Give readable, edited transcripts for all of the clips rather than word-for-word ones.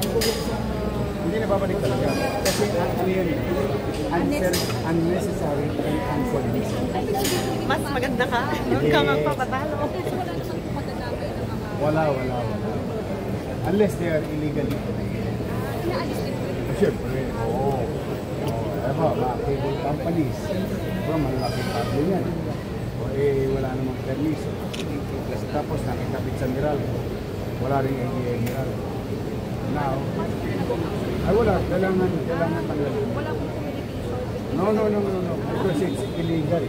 Hindi na babalik talaga. Kasi ano yun eh, unnecessary and unconditional. Mas maganda ka. Huwag ka magpapatalo. Wala. Unless they are illegally. Siyempre, oo. Diba, mga cable companies. Diba, malaking problem yan. O wala namang permiso. Tapos nakikapit sa Meralco. Wala rin Meralco. Now, wala. Kailangan tanggalin. Wala pong communication. No. Because it's illegal.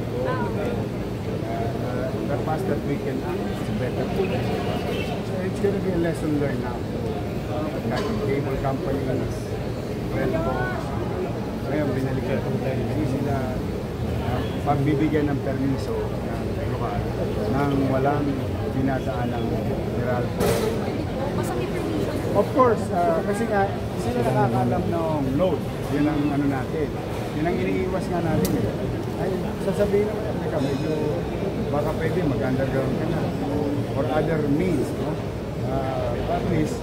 The past that we can act is better. So it's going to be a lesson learned now. Cable companies, Relco, ngayon binalikan ko tayo. Hindi sila pagbibigyan ng permiso ng lokal nang walang dinadaan ng Meralco. Of course, kasi nga, sila nakakalam ng load. Yun ang ano natin. Yun ang iniiwas nga natin. Ay, sasabihin naman ka, medyo baka pwede mag-underground ka na. Or other means, no? At least,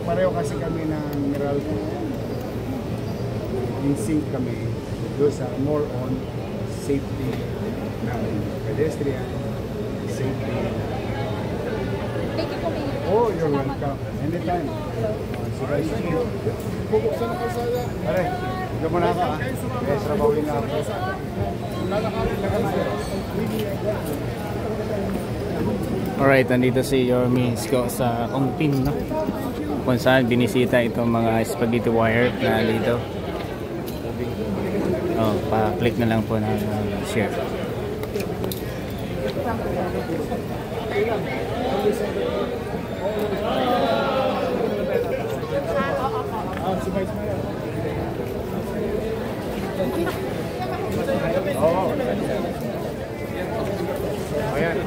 pareho kasi kami ng Meralco. In sync kami. Doon sa more on safety ng pedestrian, safety. Thank you po kayo. Oh, you're welcome. Anytime. Bubuksan ako sa... Pare, ikaw muna ako ha. Extra bawin na ako. Alright, nandito si Yorme Isko sa Ongpin, no? Kung saan binisita itong mga spaghetti wire na dito. Oh, pa-click na lang po na share. Oh. Ayan.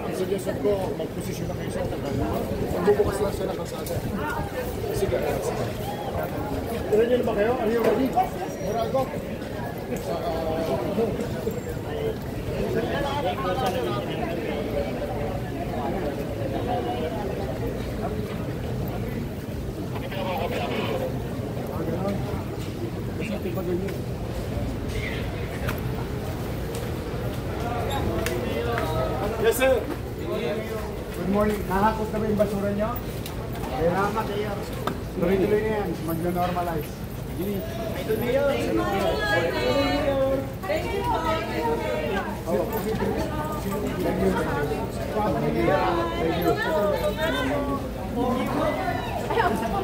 Ang suggestion ko, mag-posisyon na kayo sa unahan. Magbubukas lang siya ng kalsada. Sige. Ready na ba kayo? Are you ready? Morago? Yes, sir. Good morning. Nahakot na ba yung basura nyo? Kailangan kayo. Tuloy-tuloy na yan. Mag-normalize. Thank you.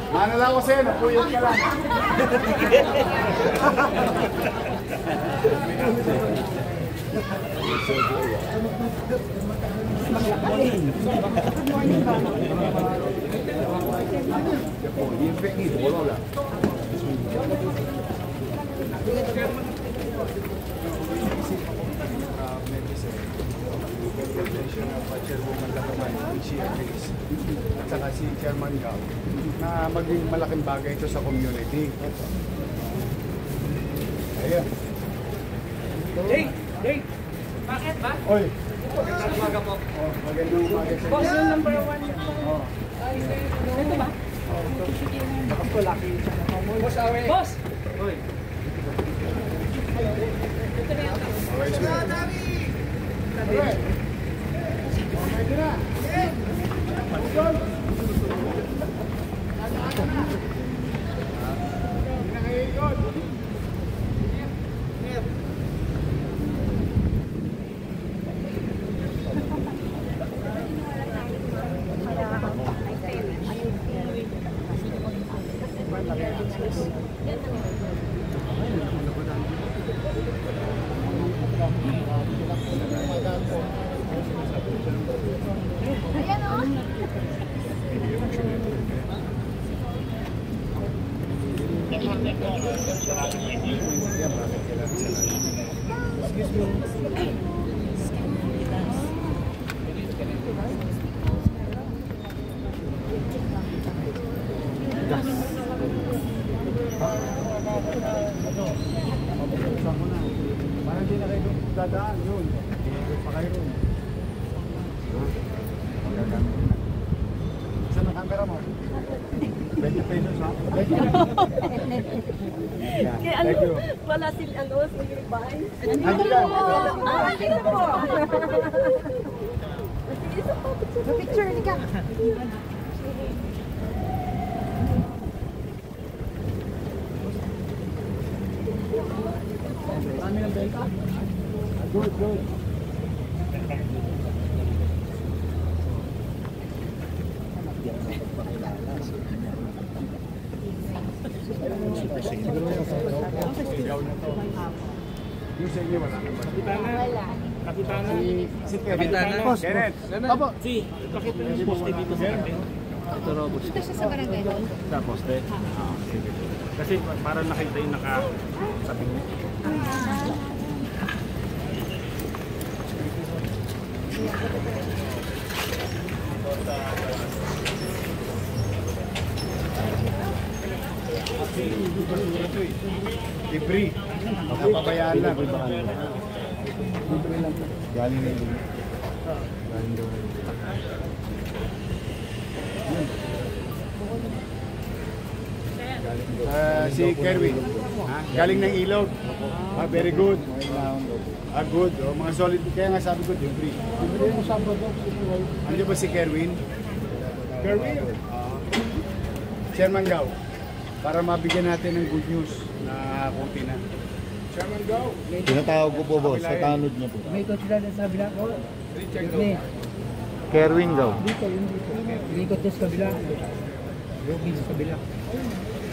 Ano lang ko sa'yo, napuyot ka lang. At saka si Chairman Gao na maging malaking bagay ito sa community. Ayan. Hey! Bakit ba? Oy! Magandang umaga po. Oh, magandang umaga sa Boss, inyo. yung number 1 niya po. Oh. Ito ba? Ako laki. Boss, awe. Boss! Oy. Ito na yata. Okay, sige. Alright. Okay na. Ayan o. Parang hindi na kayo dadaan yun. Pa kayo ron. Magagamit na. Saan ang camera mo? 20 pesos ha? Kaya ano, Thank you. wala si ano, si Bay. Ano yan? Ito po. Picture ni ka. Good, good. Yung sa inyo, wala ka ba? Kapitana. Si Kenneth. Kapitana. Kenneth. Opo. Si, bakit yung poste dito sa atin? Ito robot. Dito siya sa barangay. Sa poste? Sige. Kasi parang nakita yung sabing niya. Debris. Napabayaan lang. Galing na yun. Galing doon. Si Kerwin. Galing ng ilog. Very good. Good. Mga solid. Kaya nga sabi ko, debris. Ano ba si Kerwin? Kerwin? Chairman Gao. Para mabigyan natin ng good news na kunti na. Chairman Gao. Tinatawag ko po, boss. Sa tanod niya po. May ikot sila sa kabila ko. Kerwin daw. Dito, yun dito. May ikot sa kabila. Ruby sa kabila.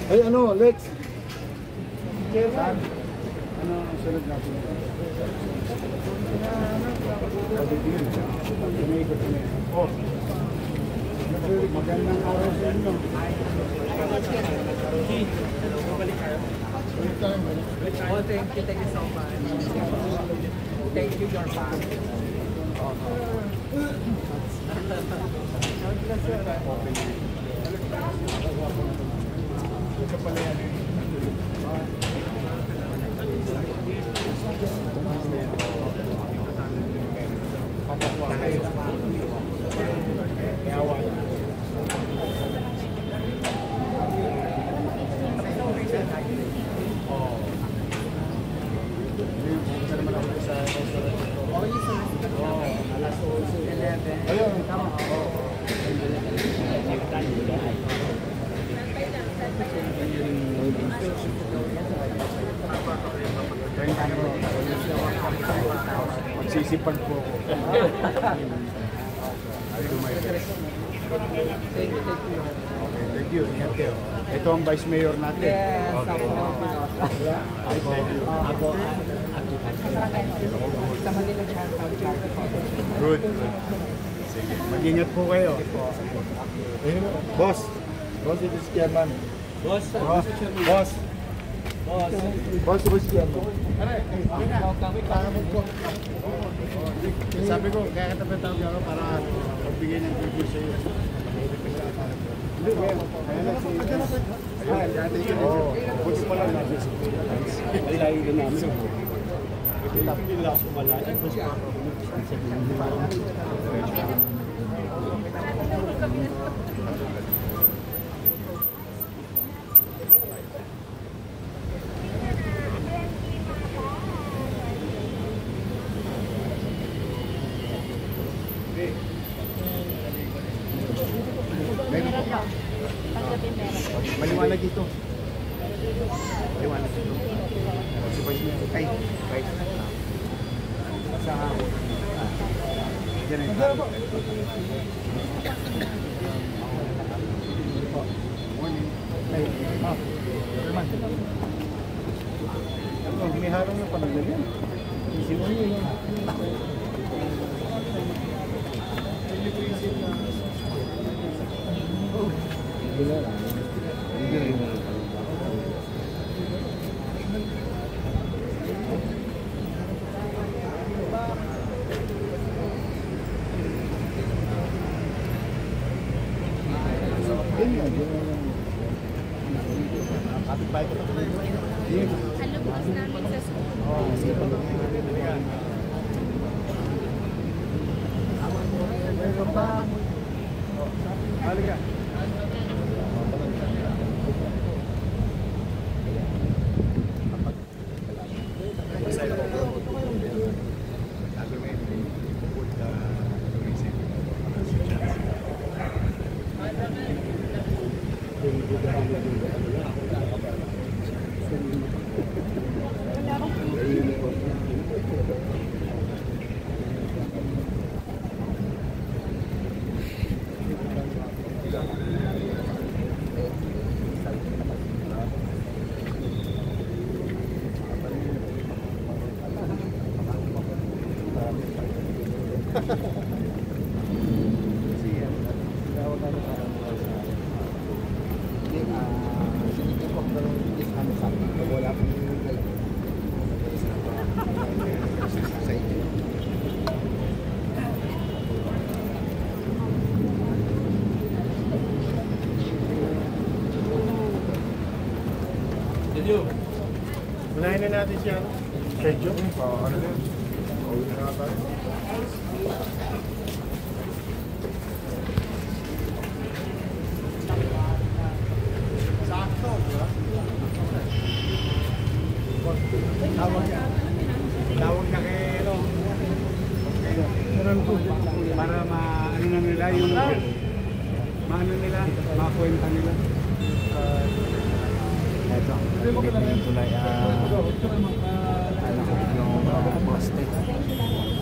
Ay, ano, Lex? Saan? Ano ang sunod natin? Oh. Magandang araw sa inyo. Oh, thank you so much. Thank you, your family. Ito pala yan eh. Ayun, tama. Magsisipag po ako. Thank you. Ingat kayo. Ito ang Vice Mayor natin. Yes, Okay. Thank you. Sa Manila Good. Sige. Mag-ingat po kayo. Boss. Boss, ito si Chairman. Boss. Boss, ito si Chairman. Sabi ko, kaya katapatawag ako para magbigay ng good news sa iyo. Hindi, kaya na si... Ayun, dati yun. Oo, buti pala natin si Pilipinas. Ay, lagi din namin. Hindi nila ako malaki. Maliwanag dito. Maliwanag dito. Si Vice Mayor. Ay, Vice. Sa Diyan ay morning. Ay, harang na panaglalyan. Sinuhin yun. Ano bukas namin sa school? Halika. Unahin na natin siya. Sergio? Ano din? Uwi na nga tayo. Sakto, diba? Tawag na kay ano? Para ano na nila yung maano nila, makwenta nila. Ito, dito tulay yung poste.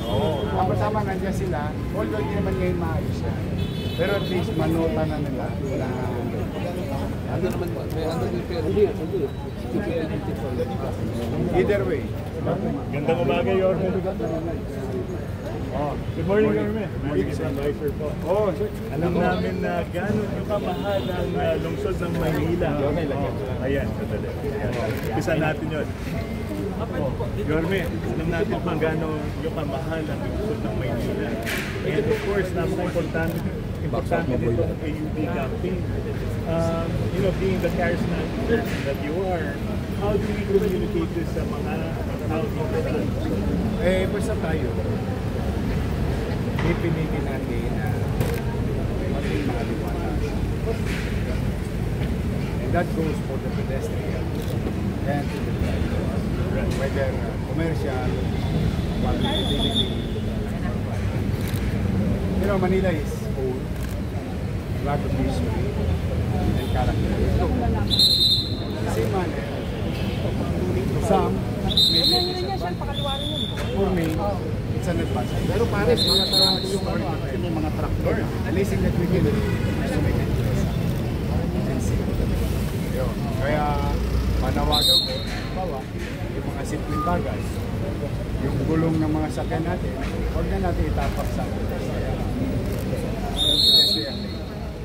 Oo. Tapos tama nandiyan sila, although hindi naman ngayon maayos yan. Pero at least manota na nila na either way. Gandang umaga, Yorme. Good morning, Yorme. Magiging advisor po. Alam namin na gano'n yung kamahal ang lungsod ng Maynila. Ayan, kadali. Umpisa natin yun. Yorme, alam natin kung gano'n yung kamahal ang lungsod ng Maynila. And of course, napaka-importante dito ang AUD campaign. Being the charismatic that you are, how do we communicate this sa mga tao dito? Basta tayo. Ipinigin natin na maging maliwanag. And that goes for the pedestrian and to the driver. Whether commercial, public utility. Manila is old, a lot of history and character. The same manner, some may be disadvantage. For me, it's an advantage. Pero pares, mga trucks, mga tractor, the least thing that we can do is to make it and see. Kaya, panawagan ko, bawa, yung mga simpleng bagay, yung gulong ng mga sakyan natin, huwag na natin itapak sa pedestrian.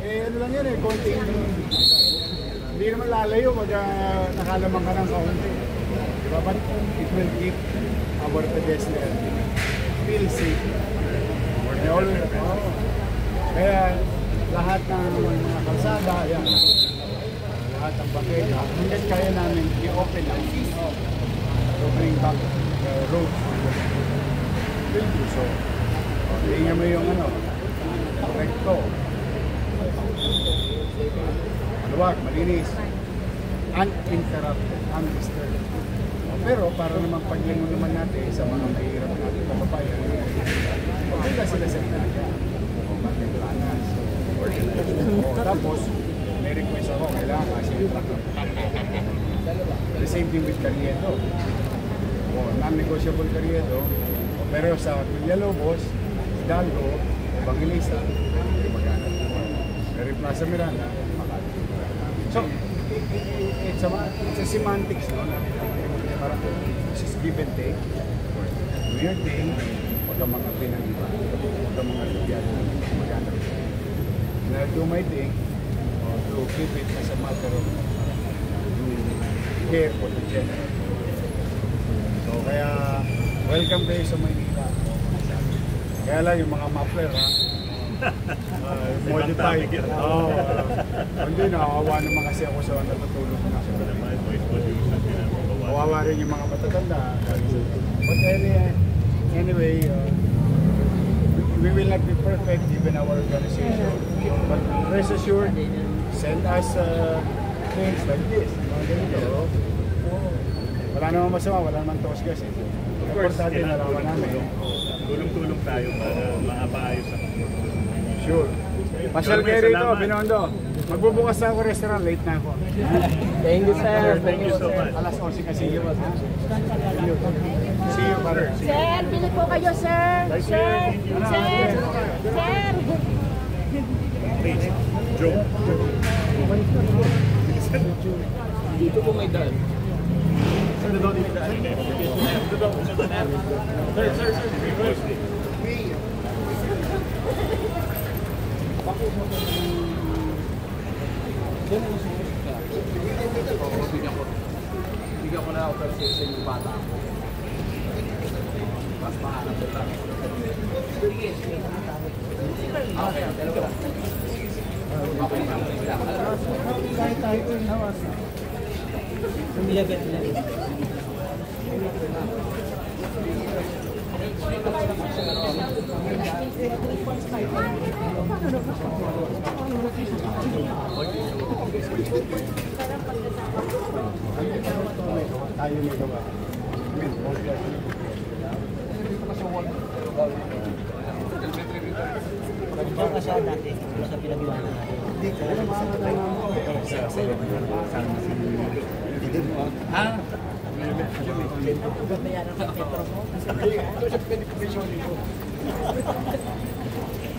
Ano lang yan konting, hindi naman lalayo pag nakalamang ka ng kaunti. Diba? But it will keep our pedestrian feel safe. Kaya lahat ng mga kalsada, yan, lahat ng baketa, hanggang kaya namin i-open lang to bring back the roads. We'll do so. Tingnan mo yung recto. Maluwag, malinis, uninterrupted, undisturbed. Pero para naman paglingon naman natin sa mga mahirap natin kababayan, maganda sila sa inaya. Tapos, may request ako, kailangan kasi the same thing with Carriedo. Non-negotiable Carriedo, pero sa Villalobos, Hidalgo, Evangelista, hindi magana. Pero Plaza Miranda, Makati. So, it's a semantics, no? parang this is give and take. Do your thing, huwag kang mga pinangiba. Huwag kang mga lubyan na maganda. And I'll do my thing to keep it as a matter of care for the general. So kaya, welcome kayo sa Maynila. Kaya lang yung mga muffler, ha? Modified. Oo. Hindi, nakawawa naman kasi ako sa natutulog na. Kawawa rin yung mga matatanda. But anyway, we will not be perfect even our organization. But rest assured, send us things like this. Mga ganito. Wala naman masama, wala naman tosgas. Of course, kailangan tulong-tulong tayo para maayos ang sure. Pasyal kayo rito, Binondo. Magbubukas na ako restaurant, late na ako. Thank you, sir. Thank you so much. Alas 11 kasi yun. See you, brother. Sir, bili po kayo, sir. Sir, sir, sir. Please, Joe. Dito po may daan. Bigyan ko na ako pero sa yung bata. Mas mahanap ko lang. Okay, dalawa. Okay, Tayo may gawa. Ha?